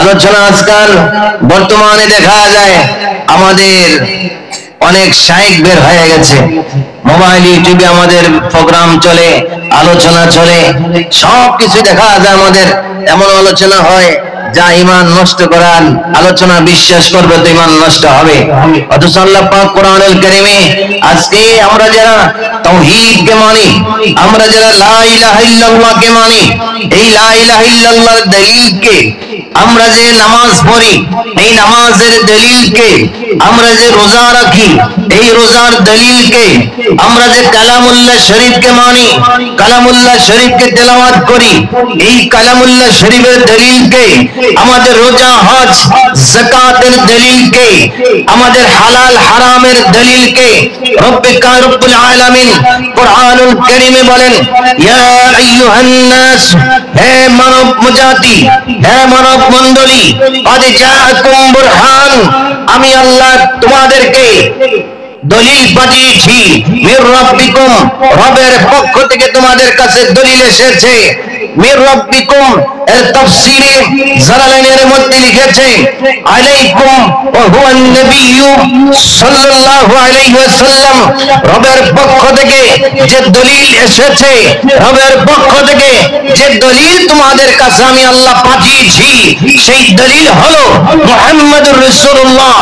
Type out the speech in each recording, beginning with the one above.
আলোচনা আজকাল বর্তমানে দেখা যায় আমাদের অনেক শাইখ বের হয়ে গেছে, মোবাইল ইউটিউবে আমাদের প্রোগ্রাম চলে, আলোচনা চলে, সবকিছু দেখা যায় আমাদের। এমন আলোচনা হয় যা ঈমান নষ্ট করার আলোচনা, বিশ্বাস করবে তো ঈমান নষ্ট হবে। অথচ আল্লাহ পাক কোরআনুল কারীমে আজকে আমরা যারা তাওহীদ কে মানি, আমরা যারা লা ইলাহা ইল্লাল্লাহ কে মানি, এই লা ইলাহা ইল্লাল্লাহর দলিলকে আমরা যে নামাজ পড়ি, এই নামাজের দলিলকে আমরা যে রোজা রাখি, এই রোজার দলিলকে আমরা যে কালামুল্লাহ শরীফকে মানি, কালামুল্লাহ শরীফকে তেলাওয়াত করি, এই কালামুল্লাহ শরীফের দলিলকে আমাদের রোজা, হজ, যাকাতের দলিলকে, আমাদের হালাল হারামের দলিলকে রব্বুল আলামিন কোরআনুল কারীমে বলেন, ইয়া আইয়ুহান নাস, হে মানব জাতি, হে মানব মণ্ডলী, কদ জাআকুম বুরহান, আমি আল্লাহ তোমাদেরকে দলিল পাঠিয়েছি, মির রাব্বিকুম, রবের পক্ষ থেকে তোমাদের কাছে দলিল এসেছে। মির রাব্বিকুম এর তাফসীরে জালালাইনের মধ্যে লিখেছে, আলাইকুম ওয়া হুয়ান নবিয়্যু সাল্লাল্লাহু আলাইহি ওয়াসাল্লাম, রবের পক্ষ থেকে যে দলিল এসেছে, রবের পক্ষ থেকে যে দলিল তোমাদের কাছে আমি আল্লাহ পাঠিয়েছি, সেই দলিল হলো মুহাম্মদুর রাসূলুল্লাহ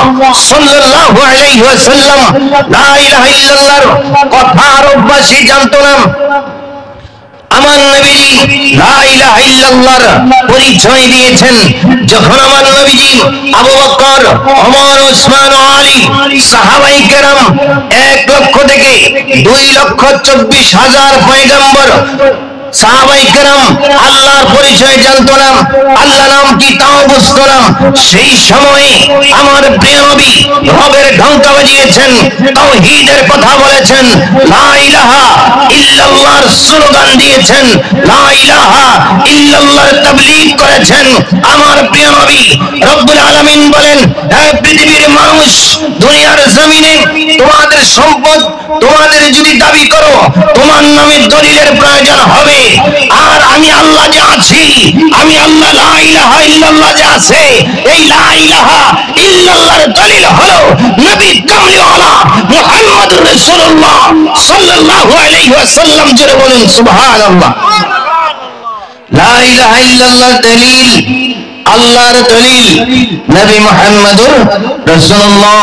সাল্লাল্লাহু আলাইহি ওয়াসাল্লাম। লা ইলাহা ইল্লাল্লাহর কথা আরববাসী জানতো না, আমার নবীজি লা ইলাহা ইল্লাল্লাহর পরিচয় দিয়েছেন। যখন আমার নবীজি আবু বকর, ওমর, ওসমান ও আলী সাহাবায়ে কেরাম 1 লক্ষ থেকে 2,24,000 পয়গম্বর সাহাবায়ে কেরাম আল্লাহর পরিচয় জানতো না, আল্লাহ নাম কি তাও বুঝতো না। সেই সময়ে আমার প্রিয় নবী রবের ঢঙ্কা বাজিয়েছেন, তাওহীদের কথা বলেছেন, লা ইলাহা ইল্লাল্লাহর স্লোগান দিয়েছেন, লা ইলাহা ইল্লাল্লাহর তাবলীগ করেছেন। আমার প্রিয় নবী রব্বুল আলামিন বলেন, হে পৃথিবীর মানুষ, দুনিয়ার জমিনে তোমাদের সম্পদ তোমাদের যদি দাবি করো, তোমার নামে দলিলের প্রয়োজন হবে। আর আমি আল্লাহ যে আছি, আমি আল্লাহ লা ইলাহা ইল্লাল্লাহ যে আছে, এই লা ইলাহা ইল্লাল্লাহর দলিল হলো নবী কামলিওয়ালা মুহাম্মদুর রাসূলুল্লাহ সাল্লাল্লাহু আলাইহি ওয়াসাল্লাম। জোরে বলুন সুবহানাল্লাহ। লা ইলাহা ইল্লাল্লাহর দলিল, আল্লাহর দলিল নবী মুহাম্মদুর রাসূলুল্লাহ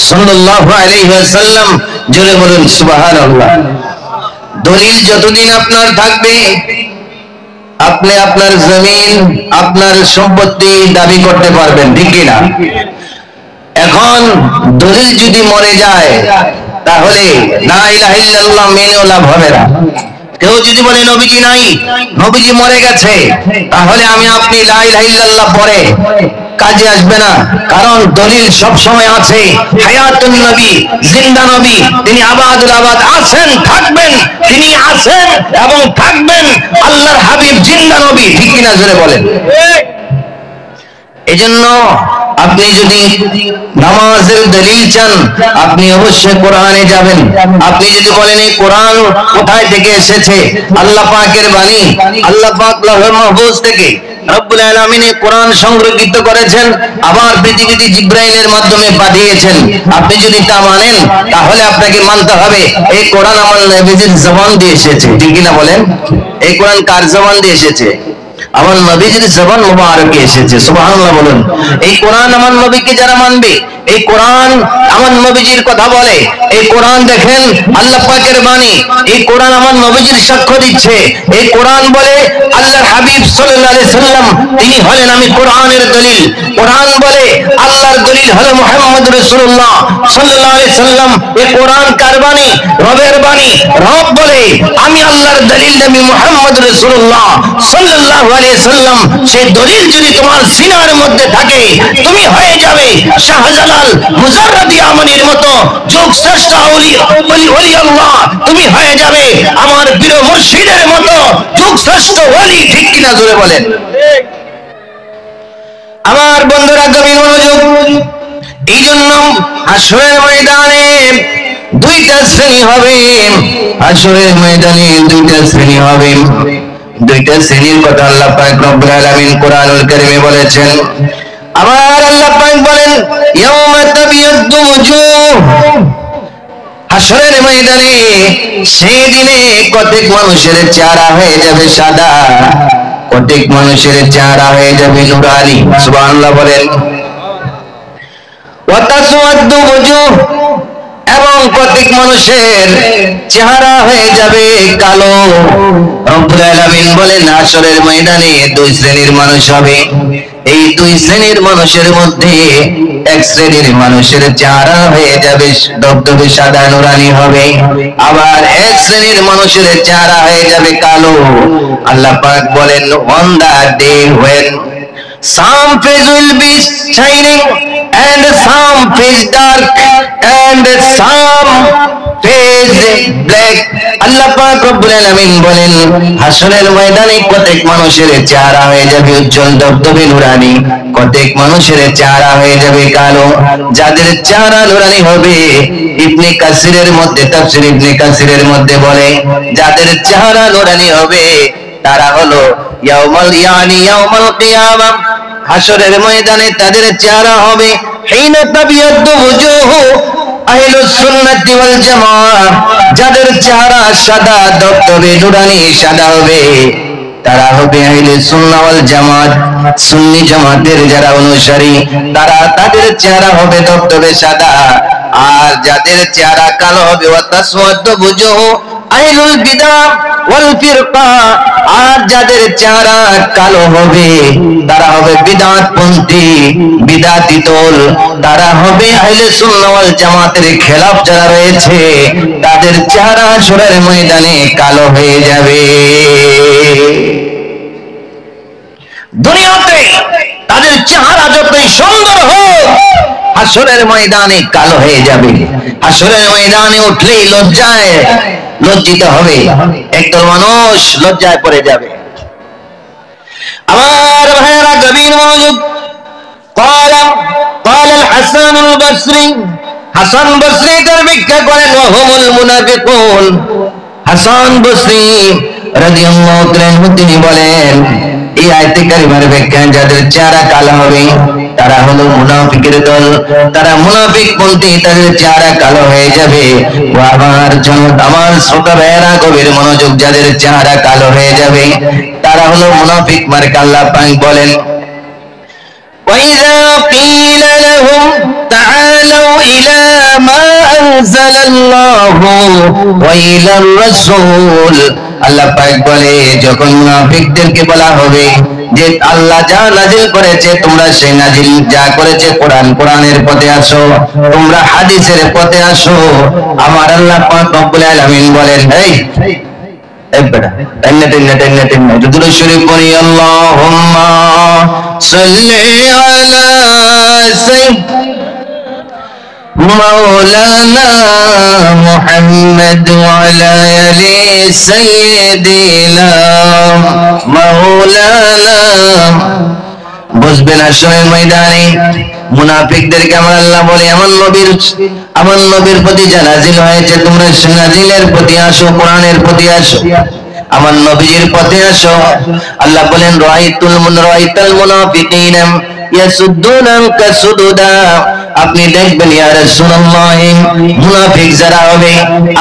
সাল্লাল্লাহু আলাইহি ওয়াসাল্লাম। জোরে বলুন সুবহানাল্লাহ। দলিল যতদিন আপনার থাকবে, আপনি আপনার জমিন, আপনার সম্পত্তি দাবি করতে পারবেন, ঠিক কি না? এখন দলিল যদি মরে যায়, তাহলে লা ইলাহা ইল্লাল্লাহ মেনেও লাভ হবে না। কেউ যদি বলে নবীজি নাই, নবীজি মরে গেছে, তাহলে আমি আপনি লা ইলাহা ইল্লাল্লাহ পড়ে কাজে আসবে না। কারণ দলিল সব সময় আছে, হায়াতুন নবী, জিন্দা নবী, তিনি আবাদুল আবাদ, আছেন, থাকবেন, তিনি আছেন এবং থাকবেন। আল্লাহর হাবিব জিন্দা নবী, ঠিক কিনা জোরে বলেন। এজন্য আপনি যদি নামাজের দলিল চান, আপনি অবশ্যই কোরআনে যাবেন। আপনি যদি বলেন এই কোরআন কোথায় থেকে এসেছে, আল্লাহ পাকের বাণী, আল্লাহ পাক লাউহুল মাহফুজ থেকে রব্বুল আলামিন কোরআন সংরক্ষিত করেছেন, আবার পৃথিবীতে জিবরাইলের মাধ্যমে পাঠিয়েছেন। আপনি যদি তা মানেন, তাহলে আপনাকে মানতে হবে এই কোরআন আমার নবীজির জবান দিয়ে এসেছে, ঠিক কিনা বলেন? এই কোরআন কার জবান দিয়ে এসেছে? আমার নবীজির জবান মুবারকে এসেছে, সুবহানাল্লাহ বলুন। এই কোরআন আমার নবীকে যারা মানবে, এই কোরআন আমার নবীজির কথা বলে, এই কোরআন দেখেন আল্লাহ পাকের বাণী, এই কোরআন আমার নবীজির সাক্ষ্য দিচ্ছে। এই কোরআন বলে আল্লাহর হাবিব সাল্লাল্লাহু আলাইহি সাল্লাম তিনি হলেন আমি কোরআনের দলিল। কোরআন বলে আল্লাহর দলিল হলো মুহাম্মদুর রাসূলুল্লাহ সাল্লাল্লাহু আলাইহি সাল্লাম। এই কোরআন কার বাণী? রবের বাণী। রব বলে আমি আল্লাহর দলিল নবী মুহাম্মদুর রাসূলুল্লাহ সাল্লাল্লাহু আলাইহি সাল্লাম। সেই দলিল যদি তোমার সিনার মধ্যে থাকে, তুমি হয়ে যাবে শাহজালাল মুজাররদি আমনির মতো যুগ শ্রেষ্ঠ ওলি আল্লাহ। তুমি হয়ে যাবে আমার প্রিয় মুর্শিদের মতো যুগ শ্রেষ্ঠ ওলি, ঠিক কিনা জোরে বলেন। আমার বন্ধুরা গভীর মনোযোগ। এই জন্য হাশরের ময়দানে দুইটা শ্রেণী হবে, হাশরের ময়দানে দুইটা শ্রেণী হবে। দুইটা শ্রেণীর কথা আল্লাহ পাক রব্বুল আলামিন কোরআনুল কারীমে বলেছেন। আবার আল্লাহ পাক বলেন ইয়াউমা তাবিয়াদ্দু ওজুহ, হাসরের ময়দানে সেই দিনে কতক মানুষের চেহারা হয়ে যাবে সাদা, কতক মানুষের চেহারা হয়ে যাবে নুরানি। সুবহানাল্লাহ বলেন। ওয়া তাসওয়াদ্দু ওজুহ, এবং কতক মানুষের চেহারা হয়ে যাবে কালো। রব্বুল আলামিন বলেন হাসরের ময়দানে দুই শ্রেণীর মানুষ হবে। এই দুই শ্রেণীর মানুষের মধ্যে এক শ্রেণীর মানুষের চেহারা হয়ে যাবে ধবধবে সাদা নুরানি হবে, আবার এক শ্রেণীর মানুষের চেহারা হয়ে যাবে কালো। আল্লাহ পাক বলেন on the day when some face will be shining and some face dark and some face black. আল্লাহ পাক রব্বুল আলামিন বলেন হাসরের ময়দানে কতক মানুষের চেহারা হয়ে যাবে উজ্জ্বল ধবধবে নুরানি, কতক মানুষের চেহারা হয়ে যাবে কালো। যাদের চেহারা নুরানি হবে, ইবনে কাসিরের মধ্যে তাফসীর ইবনে কাসিরের মধ্যে বলে যাদের চেহারা নুরানি হবে তারা হলো ইয়াউমাল কিয়ামা, হাসরের ময়দানে তাদের চেহারা হবে হিনা তাবিয়াদ্দু ওজুহু আহলুস সুন্নাতি ওয়াল জামাআহ, যাদের চেহারা সাদা ধবধবে নুরানি সাদা হবে তারা হবে আহলে সুন্নাহ ওয়াল জামাত, সুন্নি জামাতের যারা অনুসারী তারা তাদের চেহারা হবে ধবধবে সাদা। আর যাদের চেহারা কালো হবে ওয়া তাসওয়াদ্দু ওজুহু আহলুল বিদআহ ওয়াল ফিরকা, আর যাদের চেহারা কালো হবে তারা হবে বিদআতপন্থী বিদআতি দল, তারা হবে আহলে সুন্নাহ ওয়াল জামাতের খেলাফ যারা রয়েছে তাদের চেহারা হাসরের ময়দানে কালো হয়ে যাবে। দুনিয়াতে তাদের চেহারা যতই সুন্দর হোক হাসরের ময়দানে কালো হয়ে যাবে। হাসরের ময়দানে উঠলেই লজ্জায় লজ্জিত হবে, একদল মানুষ লজ্জায় পড়ে যাবে। আমার ভাইয়েরা গভীর মনোযোগ। قال الحسن البصري, হাসান বসরি তার ব্যাখ্যা করেন ওয়াহুমুল মুনাফিকুন। হাসান বসরি রাদিয়াল্লাহু তাআলা তিনি বলেন এই আয়াতে কারিমার ব্যাখ্যা যাদের চেহারা কালো হবে তারা হলো মুনাফিকের দল, তারা মুনাফিক পন্থী, তাদের চেহারা কালো হয়ে যাবে। ও আমার শ্রোতা ভাইয়েরা গভীর মনোযোগ, যাদের চেহারা কালো হয়ে যাবে তারা হলো মুনাফিক মার্কা। আল্লাহ পাক বলেন وَإِذَا قِيلَ لَهُمْ تَعَالَوْا إِلَى مَا أَنزَلَ اللَّهُ وَإِلَى الرَّسُولِ, আল্লাহ পাক বলে যখন মুনাফিকদেরকে বলা হবে যে আল্লাহ যা নাজিল করেছে তোমরা সেই নাজিল যা করেছে কোরআনের পথে আসো, তোমরা হাদিসের পথে আসো, আমার আল্লাহ পাক রব্বুল আলামিন বলেন এই দুরূদ শরীফ পড়ি আল্লাহুম্মা সাল্লি আলা মাওলানা মুহাম্মদ ওয়া আলা আলি সাইয়্যিদিনা মাওলানা। বুঝবেন হাসরের ময়দানে মুনাফিকদেরকে আমার আল্লাহ বলে আমার নবীর প্রতি যা নাজিল হয়েছে তোমরা নাজিলের প্রতি আসো, কোরআনের প্রতি আসো, আমার নবীর পথে আসো। আল্লাহ বলেন রাআইতাল মুনাফিকিনা ইয়াসুদ্দুনা আনকা সুদুদা, আপনি দেখবেন ইয়া রাসূলুল্লাহ মুনাফিক যারা হবে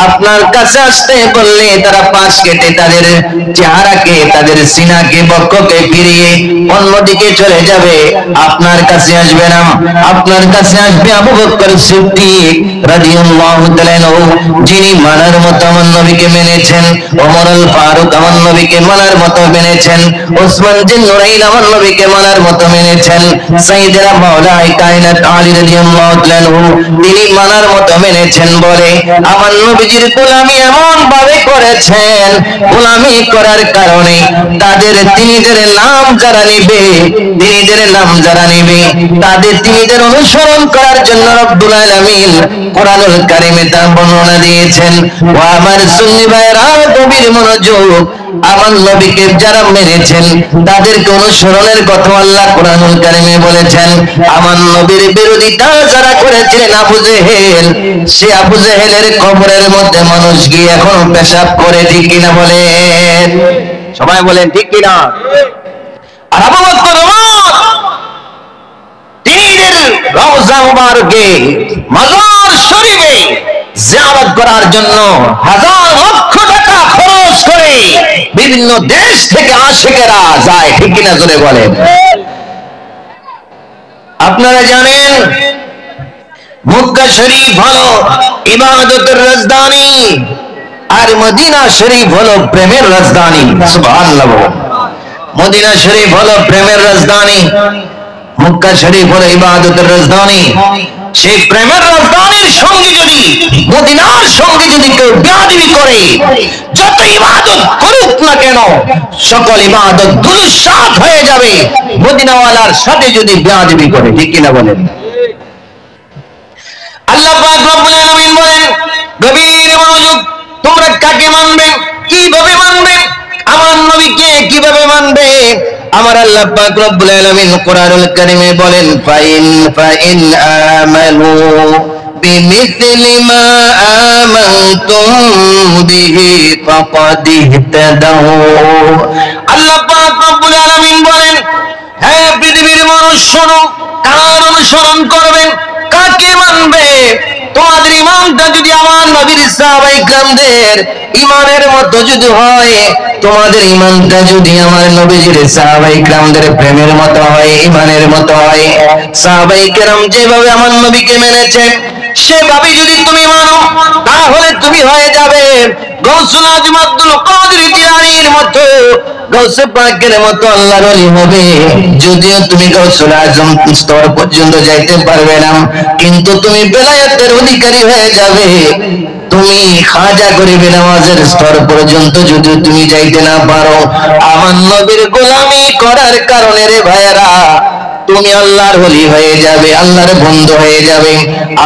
আপনার কাছে আসতে বললে তারা পাশ কেটে তাদের চেহারাকে তাদের সিনাকে বক্ষকে ফিরিয়ে অন্যদিকে চলে যাবে, আপনার কাছে আসবে না। আপনার কাছে আসবে আবু বকর সিদ্দিক রাদিয়াল্লাহু তাআলা, যিনি মানার মতো আমার নবীকে মেনেছেন, ওমর আল ফারুক আমার নবীকে মানার মতো মেনেছেন, ওসমান জিন নুরাইন আমার নবীকে মানার মতো মেনেছেন, সাইয়েদনা মাওলাই কায়নাত আলী রাদিয়াল্লাহু তাআলা তিনি মানার মতো মেনেছেন বলে আমার নবীজির গোলামি এমন ভাবে করেছেন, গোলামি করার কারণে তিনিদের নাম যারা নিবে তিনিদের অনুসরণ করার জন্য রব্বুল আলামিন কোরআনুল কারীমে তার বর্ণনা দিয়েছেন। ও আমার সুন্নি ভাইরা গভীর মনোযোগ, আমার নবীকে যারা মেনেছেন তাদেরকে অনুসরণের কথা আল্লাহ কোরআনুল কারীমে বলেছেন। আমার নবীর বিরোধিতা যারা করেছিলেন আবু জেহেল, সে আবু জেহেলের কবরের মধ্যে মানুষ গিয়ে এখন পেশাব করে, ঠিক কিনা বলেন? সবাই বলেন ঠিক কিনা? আর আবু বকর ওমর তিনিদের রওজা মুবারকে মাজার শরীফে জিয়ারত করার জন্য হাজার লক্ষ টাকা খরচ করে বিভিন্ন দেশ থেকে আশিকেরা যায়, ঠিক কিনা জোরে বলেন? আপনারা জানেন মক্কা শরীফ হলো ইবাদতের রাজধানী আর মদিনা শরীফ হলো প্রেমের রাজধানী। সুবহানাল্লাহ। মদিনা শরীফ হলো প্রেমের রাজধানী, মক্কা শরীফ হলো ইবাদতের রাজধানী। সেই প্রেমের রাজধানীর সঙ্গে যদি মদিনার সঙ্গে যদি কেউ বেয়াদবি করে, যত ইবাদত করুক না কেন সকল ইবাদত ধূলিসাৎ হয়ে যাবে মদিনাওয়ালার সাথে যদি বেয়াদবি করে, ঠিক কিনা বলেন? আল্লাহ পাক রব্বুল আলামিন বলেন, গভীর মনোযোগ, তোমরা কাকে মানবে, কিভাবে মানবে, আমার নবীকে কিভাবে মানবে? আমার আল্লাহ পাক রব্বুল আলামিন কোরআনুল কারীমে বলেন, ফাইন আমানু বিমিসলি মা আমানতুম বিহি ফাকাদ ইহতাদাউ। আল্লাহ পাক রব্বুল আলামিন বলেন, হে পৃথিবীর মানুষ শোনো, কার অনুসরণ করবেন, কাকে মানবে? তোমাদের ইমানটা যদি আমার নবীর সাহাবায়ে কেরামদের ইমানের মতো যদি হয়, তোমাদের ইমানটা যদি আমার নবীর সাহাবায়ে কেরামদের প্রেমের মতো হয়, ইমানের মতো হয়, সাহাবায়ে কেরাম যেভাবে আমার নবীকে মেনেছেন সেভাবে যদি তুমি মানো, তাহলে তুমি হয়ে যাবে গৌসুল আজম আব্দুল কাদের জিলানীর মতো, গৌসে পাকের মতো আল্লাহর ওলি হবে। যদিও তুমি গৌসুল আজম স্তর পর্যন্ত যাইতে পারবে না, কিন্তু তুমি বেলায়েতের অধিকারী হয়ে যাবে। তুমি খাজা গরিব নওয়াজের স্তর পর্যন্ত যদি তুমি যাইতে না পারো, আমার নবীর গোলামি করার কারণে রে ভাইরা তুমি আল্লাহর ওলি হয়ে যাবে, আল্লাহর বন্ধু হয়ে যাবে।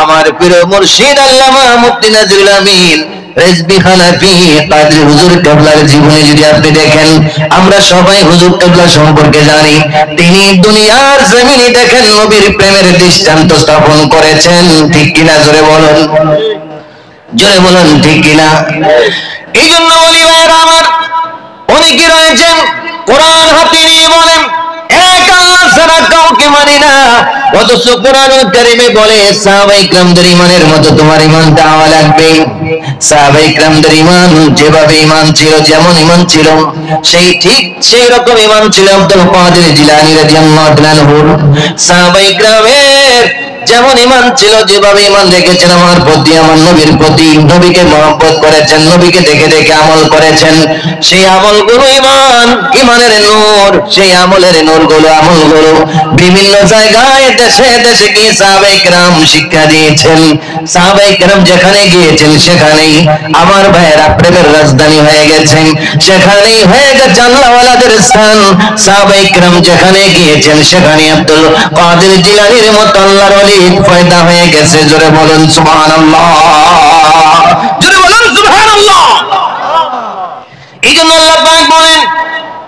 আমার প্রিয় মুর্শিদ আল্লামা মুফতি নজরুল আমিন রেজবি হানাফি কাদরি হুজুর কেবলার জীবনে যদি আপনি দেখেন, আমরা সবাই হুজুর কেবলা সম্পর্কে জানি, তিনি দুনিয়ার জমিনে দেখেন নবীর প্রেমের দৃষ্টান্ত স্থাপন করেছেন, ঠিক কিনা জোরে বলুন, জোরে বলুন ঠিক কিনা? এই জন্য বলি ভাইরা আমার, অনেকে রয়েছেন কোরআন হাতে নিয়ে বলেন এক আল্লাহ ছাড়া কাউকে মানি না, অথচ কোরআনুল কারীমে বলে সাহাবায়ে কেরামদের ইমানের মতো তোমার ইমানটা হওয়া লাগবে। সাহাবায়ে কেরামদের ইমান যেভাবে ইমান ছিল, যেমন ইমান ছিল, সেই রকম ইমান ছিল আব্দুল কাদের জিলানী রাদিয়াল্লাহু তাআলা। সাহাবায়ে কেরামের যেমন ইমান ছিল, যেভাবে ইমান রেখেছেন আমার প্রতি, আমার নবীর প্রতি, নবীকে মহব্বত করেছেন, নবীকে দেখে দেখে আমল করেছেন, সেই আমলগুলো ইমানের নূর, সেই আমলের নূরগুলো, আমলগুলো বিভিন্ন জায়গায় দেশে দেশে গিয়ে সাহাবায়ে কেরাম শিক্ষা দিয়েছেন। সাহাবায়ে কেরাম যেখানে গিয়েছেন সেখানেই আমার ভাইয়েরা প্রেমের রাজধানী হয়ে গেছেন, সেখানেই হয়ে গেছে আল্লাহওয়ালাদের স্থান। সাহাবায়ে কেরাম যেখানে গিয়েছেন সেখানে আব্দুল কাদের জিলানীর মতো আল্লাহর ওলি পয়দা হয়ে গেছে। জোরে বলুন সুবহানাল্লাহ, জোরে বলুন সুবহানাল্লাহ। এই জন্য আল্লাহ পাক বলেন,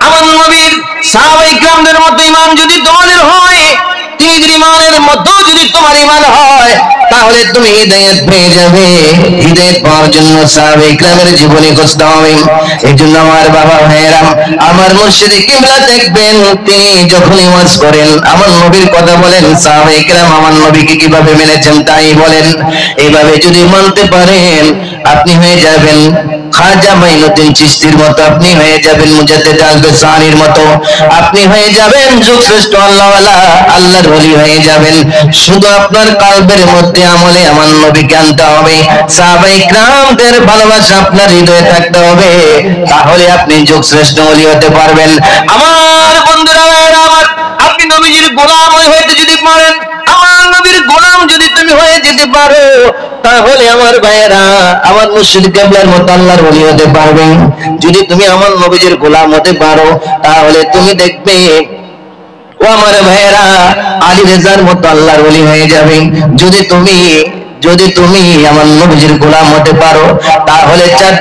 আমার নবীর সাহাবায়ে কেরামদের মতো ঈমান যদি তোমাদের হয়, তিনিদের ঈমানের মতো যদি তোমার ঈমান হয়, তাহলে তুমি হিদায়াত পেয়ে যাবে। হিদায়াত পাওয়ার জন্য সাহাবায়ে কেরামের জীবনী খুঁজতে হবে। এই জন্য আমার বাবা ভাইয়েরা, আমার মুর্শিদ কিবলা দেখবেন, তিনি যখন ওয়াজ করেন আমার নবীর কথা বলেন, সাহাবায়ে কেরাম আমার নবীকে কিভাবে মেনেছেন তাই বলেন। এইভাবে যদি মানতে পারেন, আপনি হয়ে যাবেন খাজা মাইনুদ্দিন চিশতির মতো, আপনি হয়ে যাবেন মুজাদ্দিদ আল-গাসানির মতো, আপনি হয়ে যাবেন যুগশ্রেষ্ঠ আল্লাহওয়ালা, আল্লাহর ওলি হয়ে যাবেন। শুধু আপনার কলবের মধ্যে আমলে আমার নবীকে আনতে হবে, সাহাবায়ে কেরামদের ভালোবাসা আপনার হৃদয়ে থাকতে হবে, তাহলে আপনি যুগশ্রেষ্ঠ ওলি হতে পারবেন। আমার বন্ধুরা, আমার আপনি নবীজির গোলাম হইতে যদি পারেন, আমার নবীর গোলাম যদি তুমি হয়ে যেতে পারো, তাহলে আমার ভাইয়েরা আমার মুর্শিদ কেবলার মতো আল্লাহর ওলি হতে পারবে। যদি তুমি আমার নবীজির গোলাম হতে পারো, তাহলে তুমি দেখবে ও আমার ভাইয়েরা আলী রেজার মতো আল্লাহর ওলি হয়ে যাবে। যদি তুমি আমার নবীজির গোলাম হতে পারো, তাহলে চার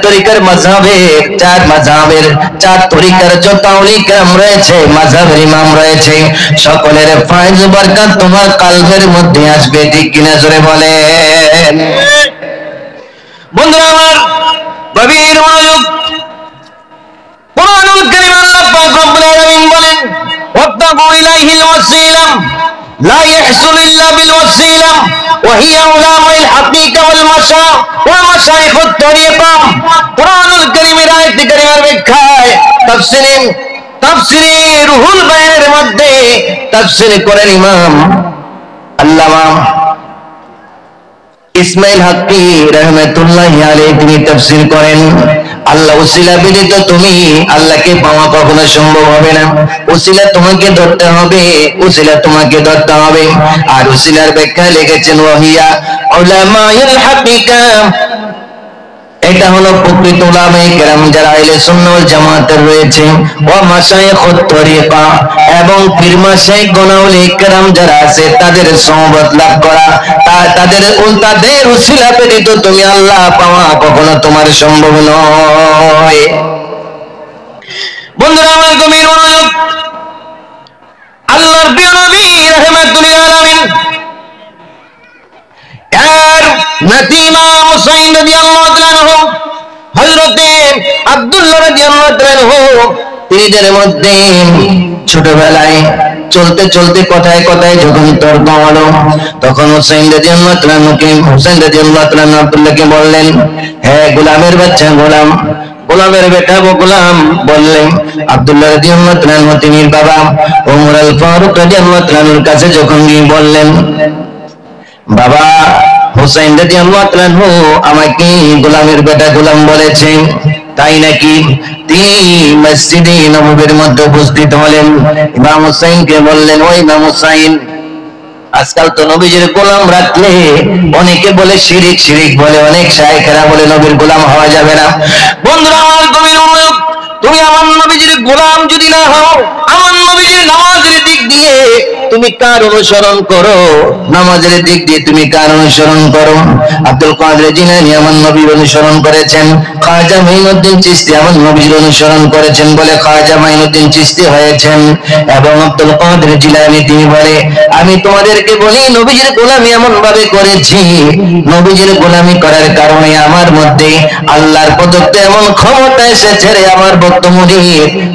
তরিকার যত ওলি কেরাম রয়েছে, মাযহাবের ইমাম রয়েছে, সকলের ফয়েজ বরকত তোমার কলবের মধ্যে আসবে, ঠিক কিনা জোরে বলেন? বন্ধুরা আমার, গভীর মনোযোগ, কোরআনুল কারীম ওয়াত্তাকু ইলাইহিল ওয়াসিলা লা ইয়াহসুলু ইল্লা বিল ওয়াসিলা ওয়া হিয়া উলামাউল হাকিকা ওয়াল মাশা ওয়া মাশায়েখুত তরিকা। কুরআনুল কারীমের আয়াত কারীমার ব্যাখ্যায় তাফসীরে রুহুল বায়ানের মধ্যে তাফসীর করেন ইমাম আল্লামা ইসমাইল হাক্কি রাহমাতুল্লাহি আলাইহি, তিনি তাফসীর করেন আল্লাহ উসিলা ব্যতীত তুমি আল্লাহকে পাওয়া কখনো সম্ভব হবে না। উসিলা তোমাকে ধরতে হবে, উসিলা তোমাকে ধরতে হবে। আর উসিলার ব্যাখ্যা লিখেছেন ওয়াহিয়া উলামাউল হাকিকা, এটা হলো প্রকৃত উলামায়ে কেরাম যারা আহলে সুন্নাহ ওয়াল জামাতের রয়েছে, ওয়া মাশায়েখুত তরিকা, এবং পীর মাশায়েখ গণাউল ইকরাম যারা আছে তাদের সোহবত লাভ করা, তাদের উসিলা ব্যতীত তুমি আল্লাহ পাওয়া কখনো তোমার সম্ভব নয়। বন্ধুরা আমার গভীর মনোযোগ, আল্লাহর প্রিয় নবী রাহমাতুল আলামিন নাতি ইমাম হুসাইন রাদিয়াল্লাহু তাআলা আনহু, হযরতে আব্দুল্লাহ রাদিয়াল্লাহু তাআলা আনহু, তিনিদের মধ্যে ছোটবেলায় চলতে চলতে কথায় কথায় যখন তর্ক হলো, তখন হুসাইন রাদিয়াল্লাহু তাআলা আনহুকে আব্দুল্লাহকে বললেন, হে গোলামের বাচ্চা গোলাম, গোলামের বেটা গোলাম বললেন। আব্দুল্লাহ রাদিয়াল্লাহু তাআলা আনহু তিনি বাবা ওমর আল ফারুক রাদিয়াল্লাহু তাআলা আনহুর কাছে যখন গিয়ে বললেন, বাবা হুসাইন রাদিয়াল্লাহু তাআলা আনহু আমাকে গোলামের বেটা গোলাম বলেছে, তাই নাকি? তিনি মসজিদে নববীর মধ্যে উপস্থিত হলেন, ইমাম হুসাইনকে বললেন, ও ইমাম হুসাইন, আজকাল তো নবীজির গোলাম রাখলে অনেকে বলে শিরিক, শিরিক বলে, অনেক শায়েখেরা বলে নবীর গোলাম হওয়া যাবে না। বন্ধুরা আমার গভীর মনোযোগ, তুমি আমার নবীজির গোলাম যদি না হও, আমার নবীজির নামাজের দিক দিয়ে তুমি কার অনুসরণ করো? নামাজের দিক দিয়ে তুমি কার অনুসরণ করো? আব্দুল কাদের জিলানী আমার নবীর অনুসরণ করেছেন, খাজা মাইনুদ্দিন চিশতি আমার নবীর অনুসরণ করেছেন বলে খাজা মাইনুদ্দিন চিশতি হয়েছেন। এবং আব্দুল কাদের জিলানী তিনি বলে, আমি তোমাদেরকে বলি নবীজির গোলামি এমন ভাবে করেছি, নবীজির গোলামি করার কারণে আমার মধ্যে আল্লাহর প্রদত্ত এমন ক্ষমতা এসেছে রে আমার ভক্ত মুরিদ।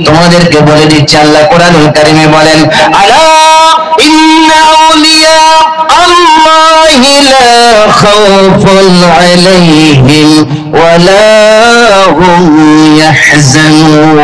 তোমাদেরকে বলে দিচ্ছি, আল্লাহ কোরআনুল কারীমে বলেন, আলা ইন্না আউলিয়া আল্লাহি লা খাউফুন আলাইহিম ওয়া লা হুম ইয়াহজানুন।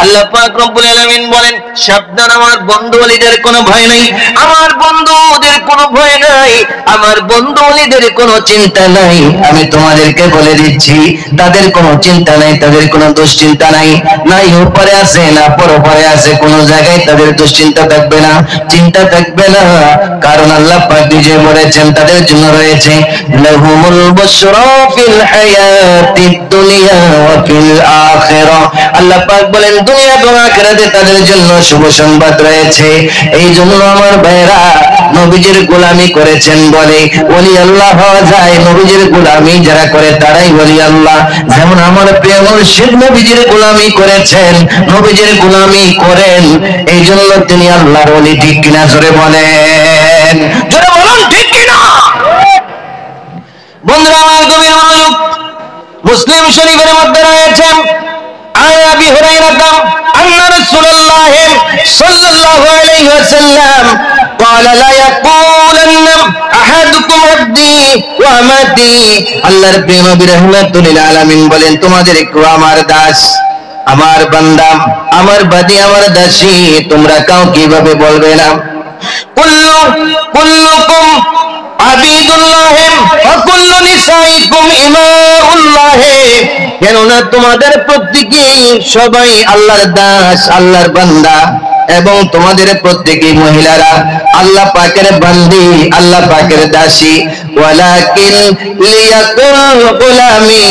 আল্লাহ পাক রব্বুল আলামিন বলেন, সাবধান, আমার বন্ধু ওলিদের কোনো ভয় নাই, আমার বন্ধুদের কোনো ভয় নাই, আমার বন্ধু ওলিদের কোনো চিন্তা নাই। আমি তোমাদেরকে বলে দিচ্ছি, তাদের কোনো চিন্তা নাই, তাদের কোনো দুশ্চিন্তা নাই, নাই উপরে আছে না পরপরে আছে, কোনো জায়গায় তাদের দুশ্চিন্তা থাকবে না, চিন্তা থাকবে না। কারণ আল্লাহ পাক নিজে বলেছেন তাদের জন্য রয়েছে লাহুমুল বুশরা ফিল হায়াতিদ দুনিয়া ওয়া ফিল আখিরাহ। আল্লাহ পাক বলেন দুনিয়া এবং আখিরাতে তাদের জন্য শুভ সংবাদ রয়েছে। এই জন্য আমার ভাইরা নবীজির গোলামি করেছেন বলে ওলি আল্লাহ হওয়া যায়। নবীজির গোলামি যারা করে তারাই ওলি আল্লাহ। যেমন আমার প্রিয় মুর্শিদ নবীজির গোলামি করেছেন, নবীজির গোলামি করেন, এই জন্য তিনি আল্লাহর ওলি। ঠিক কিনা? জোরে বলেন, জোরে বলুন ঠিক কিনা? বন্ধুরা আমার গভীর মনোযোগ, মুসলিম শরীফের মধ্যে রয়েছে عن أبي هريرة أن رسول الله صلى الله عليه وسلم قال لا يقولن أحدكم عبدي وأمتي। আল্লাহর প্রিয় নবী রাহমাতুল লিল আলামিন বলেন, তোমাদের একটু আমার দাস, আমার বান্দা, আমার বাদী, আমার দাসী তোমরা কাউ কিভাবে বলবে না। কুল্লুকুম আবিদুল্লাহ ওয়া কুল্লু নিসাইকুম ইমাউল্লাহ। কেননা তোমাদের প্রত্যেকেই সবাই আল্লাহর দাস, আল্লাহর বান্দা, এবং তোমাদের প্রত্যেকই মহিলারা আল্লাহ পাকের বান্দি, আল্লাহ পাকের দাসী। ওয়ালাকিন লিয়াকুল গোলামি,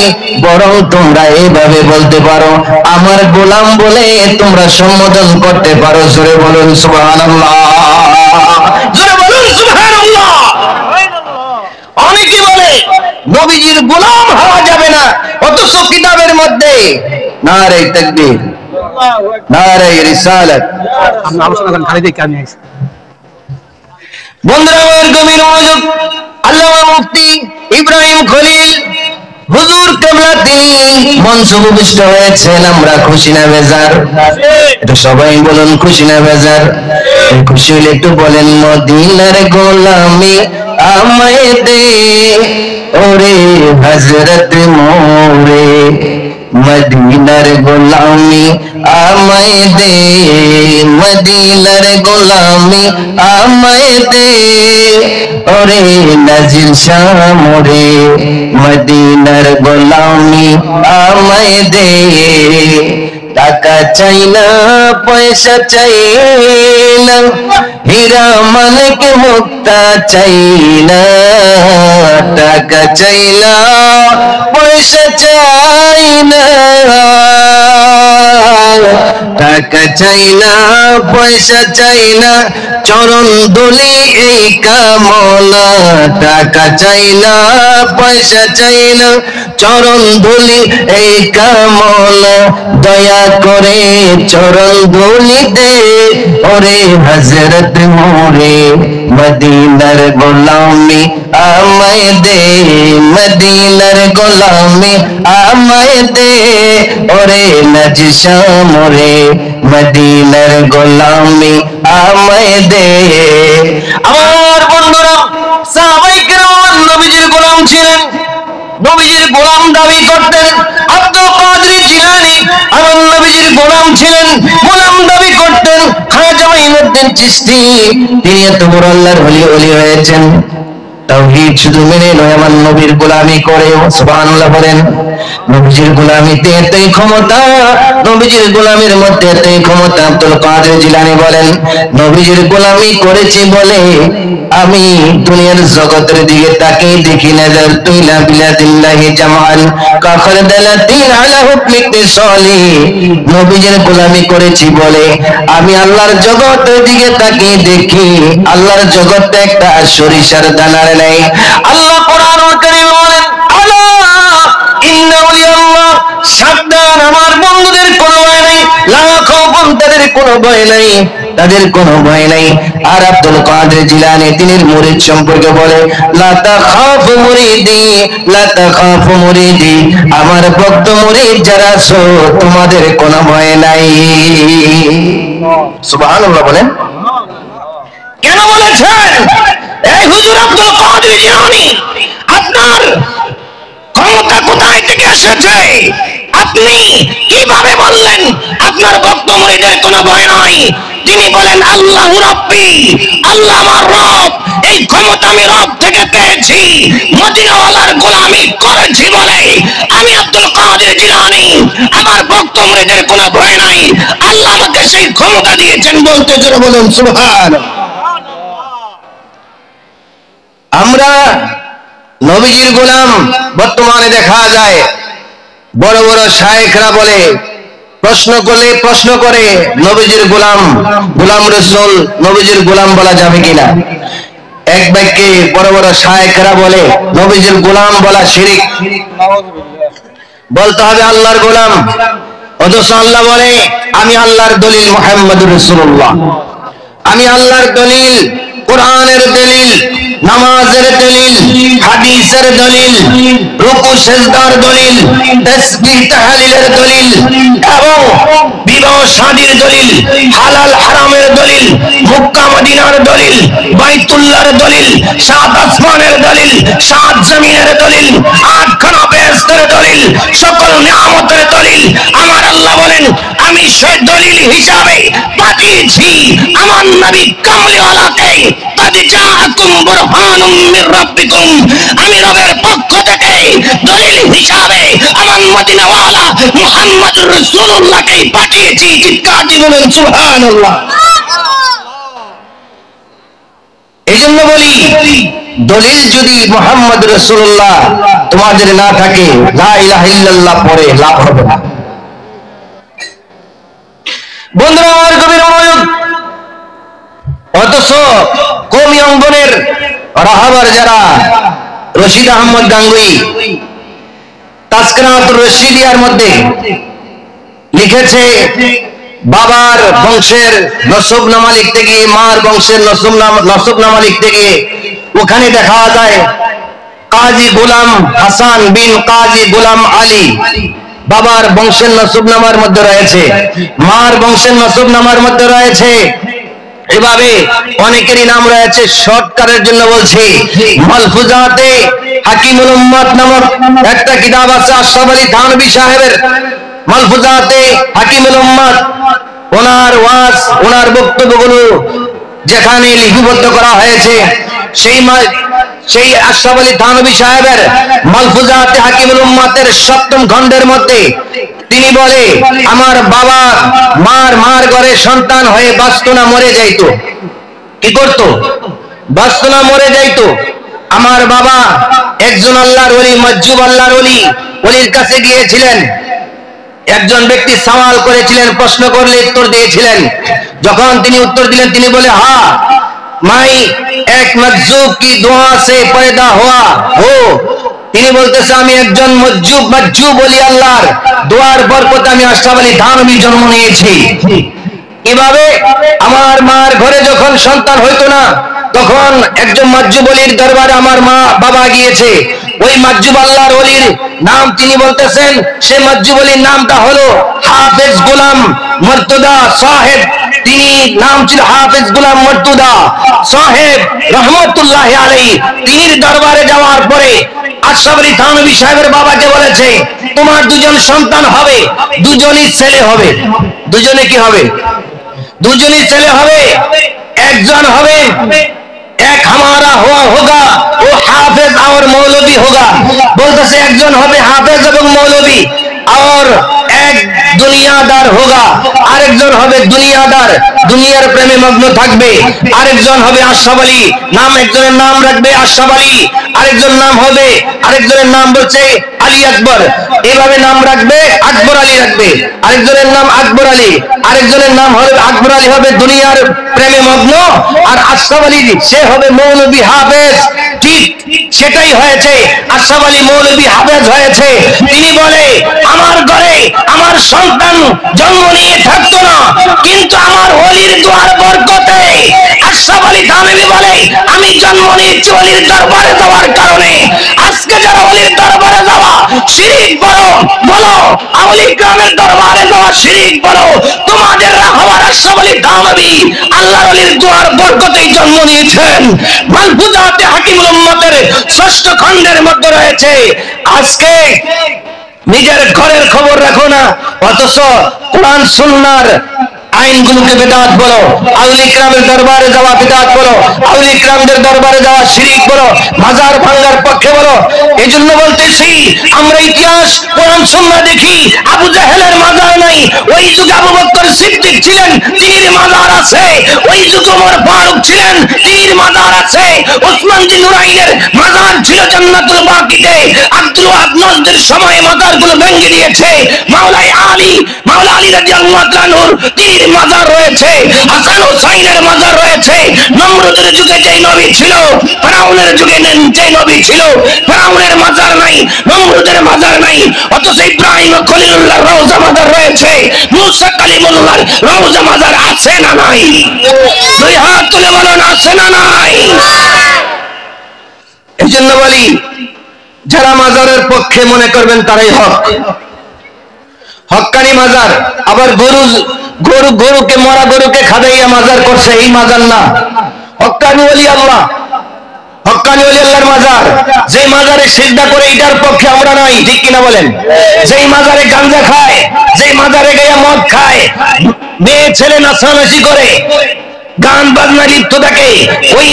বরং তোমরা এইভাবে বলতে পারো আমার গোলাম বলে তোমরা সম্বোধন করতে পারো। জোরে বলুন সুবহানাল্লাহ, জোরে বলুন সুবহানাল্লাহ। অনেকে বলে নবীজির গোলাম হওয়া যাবে না, অথচ কিতাবের মধ্যে নারে তাকবীর, নারে রিসালাত। আমরা আলোচনা করেন খালি দেখে আমি আইছি। বন্ধুরা আমার গভীর মনোযোগ, আল্লামা মুফতি ইব্রাহিম খলিল হুজুর কেবলা তিনি মঞ্চ উপবিষ্ট হয়েছেন, আমরা খুশি না বেজার? এটা সবাই বলুন, খুশি না বেজার? খুশি হলে একটু বলেন, মদিনার গোলামি আমায় দে ওরে হযরত মোরে, মদিনার গোলামি আমায় দে, মদিনার গোলামি আমায় দে ওরে নাজির শাহ মোরে, মদিনার গোলামি আমায় দে। টাকা চাই না, পয়সা চাই না, হীরা মানিক মুক্তা চাই না, টাকা চাই না, পয়সা চাই না, টাকা চাই না, পয়সা চাই না, চরণ ধুলি এই কামনা, টাকা চাই না, পয়সা চাই না, চরণ ধুলি এই কামনা, দয়া করে চরণ ধুলি দে ওরে হযরত মোরে, মদিনার গোলামি আমায় দে, মদিনার গোলামি আমায় দে ওরে নাজির শাহ মোরে, মদিনার গোলামি আমায় দে। আমার বন্ধুরা, সাহাবায়ে কেরাম নবীজির গোলাম ছিলেন, নবীজির গোলাম দাবি করতেন। আব্দুল কাদের জিলানী আমার নবীজির গোলাম ছিলেন, গোলাম দাবি করতেন। খাজা মাইনুদ্দিন চিশতি তিনি এত বড় আল্লাহর ওলি হয়েছেন, তাওহীদ শুধু মেনে নয়, আমার নবীর গোলামি করে। সুবহানাল্লাহ বলেন। নবীজির গোলামিতে এতই ক্ষমতা, নবীজির গোলামির মধ্যে এতই ক্ষমতা। আব্দুল কাদের জিলানী বলেন, নবীজির গোলামি করেছি বলে আমি দুনিয়ার জগতের দিকে তাকিয়ে দেখি নজর তুইলা বিলাদিল্লাহি জামাল কাখর দালাতিন আলা হুকমি তিসালি। নবীজির গোলামি করেছি বলে আমি আল্লাহর জগতের দিকে তাকিয়ে দেখি আল্লাহর জগতে একটা সরিষার দানার নেই। আল্লাহ কোরআনুল কারীম বলেন, আলা ইন্না আউলিয়াল্লাহ, সাবধান আমার বন্ধুদের কোনো ভয় নাই, লা খাউফুন, তাদের কোনো ভয় নাই, তাদের কোনো ভয় নাই। আর আব্দুল কাদের জিলানী তিনি মুরিদ সম্পর্কে বলে, লা তাখাফু মুরিদি, লা তাখাফু মুরিদি, আমার ভক্ত মুরিদ যারা আছো তোমাদের কোনো ভয় নাই। সুবহানাল্লাহ বলেন। কেন বলেছেন? এই হুজুর আব্দুল কাদের জিলানী, আপনার ক্ষমতা কোথায় থেকে এসেছে? আপনি কিভাবে বললেন আপনার ভক্ত মুরিদের কোনো ভয় নাই? তিনি বলেন, আল্লাহু রাব্বি, আল্লাহ আমার রব, এই ক্ষমতা আমি রব থেকে পেয়েছি, মদিনাওয়ালার গোলামি করেছি বলে আমি আব্দুল কাদের জিলানী, আমার ভক্ত মুরিদের কোনো ভয় নাই। আল্লাহ আমাকে সেই ক্ষমতা দিয়েছেন। বলতে জোরে বলুন সুবহানাল্লাহ। আমরা নবীজির গোলাম, বর্তমানে দেখা যায় বড় বড় শায়েখরা বলে, প্রশ্ন করে নবীজির গোলাম, গোলাম রাসূল নবীজির গোলাম বলা যাবে কিনা? এক বাক্যে বড় বড় শায়েখরা বলে নবীজির গোলাম বলা শিরক, বলতে হবে আল্লাহর গোলাম। অথচ আল্লাহ বলে আমি আল্লাহর দলিল মুহাম্মদুর রাসূলুল্লাহ, আমি আল্লাহর দলিল, কোরআনের দলিল, নামাজের দলিল, হাদিসের দলিল, রুকু সিজদার দলিল, তাসবিহ তাহলিলের দলিল, এবং বিবাহ শাদীর দলিল, হালাল হারামের দলিল, মক্কা মদিনার দলিল, বাইতুল্লাহর দলিল, সাত আসমানের দলিল, সাত জমিনের দলিল, আটখানা বেহেশতের দলিল, সকল নিয়ামতের দলিল। আমার আল্লাহ বলেন আমি সেই দলিল হিসাবে পাঠিয়েছি আমার নবী কামলিওয়ালাকে, قد جاءكم برهان من ربكم, আমি রবের পক্ষ থেকে দলিল হিসাবে আমার মদিনাওয়ালা মুহাম্মদুর রাসূলুল্লাহকে পাঠিয়েছি। চিৎকার দিয়ে বলেন সুবহানাল্লাহ। এইজন্য বলি দলিল যদি মুহাম্মদ রাসূলুল্লাহ তোমাদের না থাকে, লা ইলাহা ইল্লাল্লাহ পড়ে লাভ হবে না। বন্ধুরা আমার গভীর মনোযোগ। অথচ কওমি অঙ্গনের রাহাবার যারা রশিদ আহমদ গাঙ্গুই তাসকিরাতুর রশিদিয়ার মধ্যে লিখেছে, বাবার বংশের নসবনামা লিখতে গিয়ে, মার বংশের নসবনামা লিখতে গিয়ে ওখানে দেখা যায় কাজী গোলাম হাসান বিন কাজী গোলাম আলী। বাবার বংশের নসবনামার মধ্যে রয়েছে, মার বংশের নসবনামার মধ্যে রয়েছে। এভাবে অনেকেরই নাম রয়েছে। শর্টকাটের জন্য বলছি, মালফুজাতে হাকিমুল উম্মাত নামক একটা কিতাব আছে আশরাফ আলী থানভী সাহেবের, মালফুজাতে হাকিমুল উম্মাত। ওনার ওয়াজ, ওনার বক্তব্যগুলো যেখানে লিপিবদ্ধ করা হয়েছে, সেই আশরাফ আলী থানভী সাহেবের মালফুজাতে হাকিমুল উম্মাতের 7ম খণ্ডের মধ্যে তিনি বলে, আমার বাবা মার ঘরে সন্তান হয়ে বাঁচত না, মরে যাইতো। কি করত? বাঁচত না, মরে যাইতো। আমার বাবা একজন আল্লাহর ওলি, মজ্জুব আল্লাহর ওলি, ওলির কাছে গিয়েছিলেন। একজন ব্যক্তি সওয়াল করেছিলেন, প্রশ্ন করলে উত্তর দিয়েছিলেন। যখন তিনি উত্তর দিলেন, তিনি বলে, হ্যাঁ মাই এক মজ্জুব কি দোয়া সে পয়দা হুয়া হো। তিনি বলতেছে, আমি একজন মজ্জুব ওলি আল্লাহর দোয়ার বরকতে আমি আশরাফ আলী থানভী জন্ম নিয়েছি। কিভাবে? আমার মার ঘরে যখন সন্তান হইতো না, তখন একজন মজ্জুব ওলির দরবারে আমার বাবা গিয়েছে। ওই মজ্জুব আল্লাহর ওলির নাম তিনি বলতেছেন, সে মজ্জুব ওলির নামটা হলো হাফেজ গোলাম মর্তুদা সাহেব। তিনি নাম ছিল হাফেজ গোলাম মর্তুদা সাহেব রহমতুল্লাহ আলাইহি। তিনি দরবারে যাওয়ার পরে আশরাফ আলী থানভী সাহেবের বাবাকে বলেছে, তোমার দুজন সন্তান হবে, দুজনই ছেলে হবে। দুজনে কি হবে? দুজনই ছেলে হবে। একজন হবে, এক हमारा होगा वो हाफिज और मौलवी होगा। বলতেছে একজন হবে হাফেজ এবং মৌলভী, और এক দুনিয়াদার হোগা, আরেকজন হবে দুনিয়াদার, দুনিয়ার প্রেমে মগ্ন থাকবে। আরেকজন হবে আশরাফ আলী, নাম একজনের নাম রাখবে আশরাফ আলী, আরেকজন নাম হবে, আরেকজনের নাম বলছে আলী আকবর। এইভাবে নাম রাখবে, আকবর আলী রাখবে। আরেকজনের নাম আকবর আলী, আরেকজনের নাম হবে আকবর আলী, হবে দুনিয়ার প্রেমে মগ্ন। আর আশরাফ আলী সে হবে মৌলভী হাফেজ। ঠিক সেটাই হয়েছে, আশরাফ আলী মৌলভী হাফেজ হয়েছে। তিনি বলে, আমার ঘরে আমার সন্তান জন্ম নিয়ে থাকতো না, কিন্তু আমার ওলির দোয়ার বরকতে আশরাফ আলী থানভী বলে, আমি জন্ম নিয়েছি ওলির দরবারে যাওয়ার কারণে। আজকে যারা ওলির দরবারে যাওয়া শিরিক বলো, আউলি গ্রামের দরবারে যাওয়া শিরিক বলো, তোমাদের রাহবার আশরাফ আলী থানভী আল্লাহর ওলির দোয়ার বরকতেই জন্ম নিয়েছেন। মালফুজাতে হাকিমুল উম্মতের 6ষ্ঠ খণ্ডের মধ্যে রয়েছে। আজকে নিজের ঘরের খবর রাখো না, অথচ কোরআন সুন্নাহর আইনগুলোকে বিদআত বলো, আউলি কিরামের দরবারে যাওয়া বিদআত বলো, আউলি কিরামদের দরবারে যাওয়া শিরক বলো, মাজার ভাঙার পক্ষে বলো। এজন্য বলতেছি, আমরা ইতিহাস কোরআন সুন্নাহ দেখি, আবু জাহেলের মাজার নাই, ওই যুগে আবু বকর সিদ্দিক ছিলেন, তিনির মাজার আছে। ওই যুগে ওমর ফারুক ছিলেন, তিনির মাজার আছে। ওসমান বিন নুরাইনের মাজার ছিল জান্নাতুল বাকিতে। আব্দুল ওয়াহাব নজদের সময়ে মাজারগুলো ভেঙে দিয়েছে। মাওলা আলী রাদিয়াল্লাহু তাআলা তিনির মাজার রয়েছে। হাসান হুসাইনের মাজার রয়েছে। নমরুদের যুগে যে নবী ছিল, ফেরাউনের যুগে যে নবী ছিল, ফেরাউনের মাজার নাই, নমরুদের মাজার নাই। অথচ ইব্রাহিম খলিলুল্লাহর রওজা মাজার রয়েছে, মুসা কালিমুল্লাহর রওজা মাজার আছে না নাই? দুই হাত তুলে বলুন, আছে না নাই? এজন্য বলি, যারা মাজারের পক্ষে মনে করবেন তারাই হক্কানি মাজার। আবার গরুকে মরা গরুকে খাদাইয়া মাজার করছে, এই মাজার না। হক্কানি ওলি আল্লাহ, হক্কানি ওলি আল্লাহর মাজার। যে মাজারে সিজদা করে, এটার পক্ষে আমরা নাই, ঠিক কিনা বলেন? যেই মাজারে গাঞ্জা খায়, যেই মাজারে গায়া মদ খায়, মেয়ে ছেলে নাচানাচি করে, গান বাজনা লিপ্ত থাকে, ওই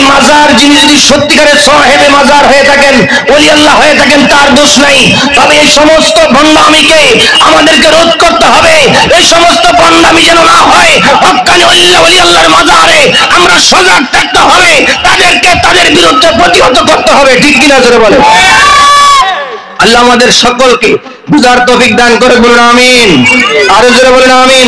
মাজার যিনি যদি সত্যিকারের সাহেবে মাজার হয়ে থাকেন, ওলি আল্লাহ হয়ে থাকেন, তার দোষ নাই। তবে এই সমস্ত ভণ্ডামিকে আমাদেরকে রোধ করতে হবে। এই সমস্ত ভণ্ডামি যেন না হয়। হক্কানি ওলি আল্লাহর মাজারে আমরা সজাগ থাকতে হবে, তাদেরকে তাদের বিরুদ্ধে প্রতিহত করতে হবে, ঠিক কিনা জোরে বলে? আল্লাহ আমাদের সকলকে বুঝার তৌফিক দান করে, বলুন আমিন। আরো জোরে বলুন আমিন।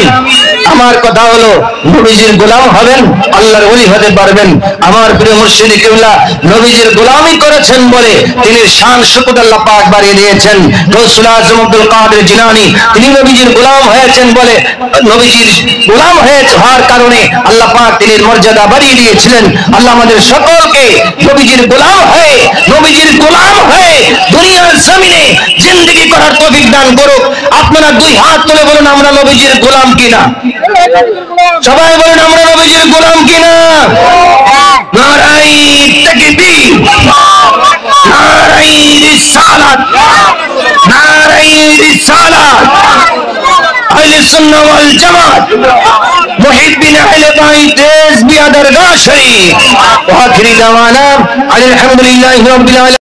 আমার কথা হলো নবীজির গোলাম হবেন, আল্লাহর ওলি হতে পারবেন। আমার প্রিয় মুর্শিদ কিবলা নবীজির গোলামি করেছেন বলে তিনি শান সুকুত আল্লাহ পাক বাড়িয়ে দিয়েছেন। গৌসুল আজম আব্দুল কাদের জিলানী তিনি নবীজির গোলাম হয়েছেন বলে, নবীজির গোলাম হওয়ার কারণে আল্লাহ পাক তিনি মর্যাদা বাড়িয়ে দিয়েছিলেন। আল্লাহ আমাদের সকলকে নবীজির গোলাম হয়ে দুনিয়ার জমিনে জিন্দেগি করার তৌফিক দান করুক। আপনারা দুই হাত তুলে বলুন আমরা নবীজির গোলাম কিনা? সবাই বলুন আমরা নবীজির গোলাম কিনা? নারায়ে তাকবীর, নারায়ে রিসালাত, নারায়ে রিসালাত। আহলে সুন্নাহ ওয়াল জামাত মুহিব্বিন আহলে বাইত দেশ বিয়া দরগাহ শরীফ। ওয়া আখিরি দাওয়ানা আলহামদুলিল্লাহি রাব্বিল আলামিন।